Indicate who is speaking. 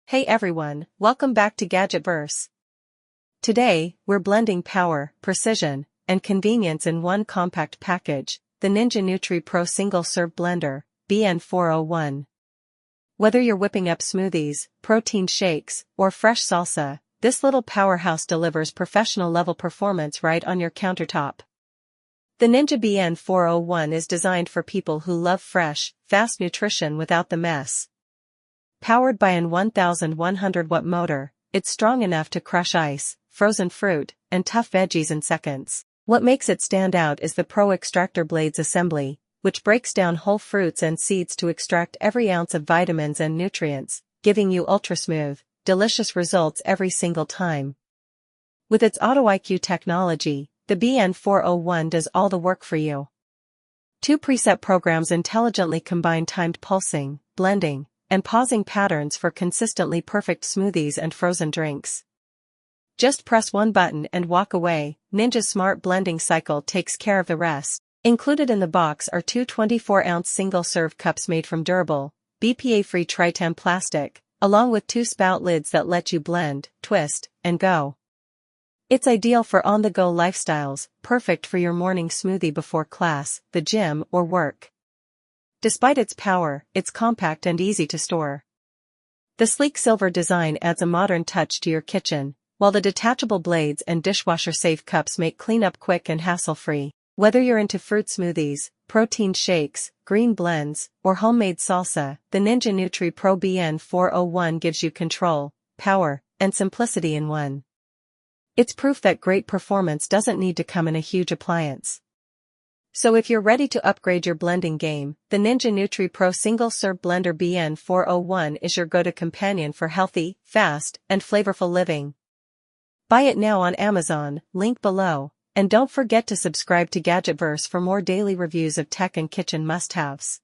Speaker 1: Hey everyone, welcome back to Gadgetverse. Today, we're blending power, precision, and convenience in one compact package, the Ninja Nutri Pro Single-Serve Blender, BN401. Whether you're whipping up smoothies, protein shakes, or fresh salsa, this little powerhouse delivers professional-level performance right on your countertop. The Ninja BN401 is designed for people who love fresh, fast nutrition without the mess. Powered by an 1,100-watt motor, it's strong enough to crush ice, frozen fruit, and tough veggies in seconds. What makes it stand out is the Pro Extractor Blades Assembly, which breaks down whole fruits and seeds to extract every ounce of vitamins and nutrients, giving you ultra-smooth, delicious results every single time. With its Auto IQ technology, the BN401 does all the work for you. Two preset programs intelligently combine timed pulsing, blending, and pausing patterns for consistently perfect smoothies and frozen drinks. Just press one button and walk away. Ninja's smart blending cycle takes care of the rest. Included in the box are two 24-ounce single-serve cups made from durable, BPA-free Tritan plastic, along with two spout lids that let you blend, twist, and go. It's ideal for on-the-go lifestyles, perfect for your morning smoothie before class, the gym, or work. Despite its power, it's compact and easy to store. The sleek silver design adds a modern touch to your kitchen, while the detachable blades and dishwasher-safe cups make cleanup quick and hassle-free. Whether you're into fruit smoothies, protein shakes, green blends, or homemade salsa, the Ninja Nutri Pro BN401 gives you control, power, and simplicity in one. It's proof that great performance doesn't need to come in a huge appliance. So if you're ready to upgrade your blending game, the Ninja Nutri Pro Single-Serve Blender BN401 is your go-to companion for healthy, fast, and flavorful living. Buy it now on Amazon, link below, and don't forget to subscribe to Gadgetverse for more daily reviews of tech and kitchen must-haves.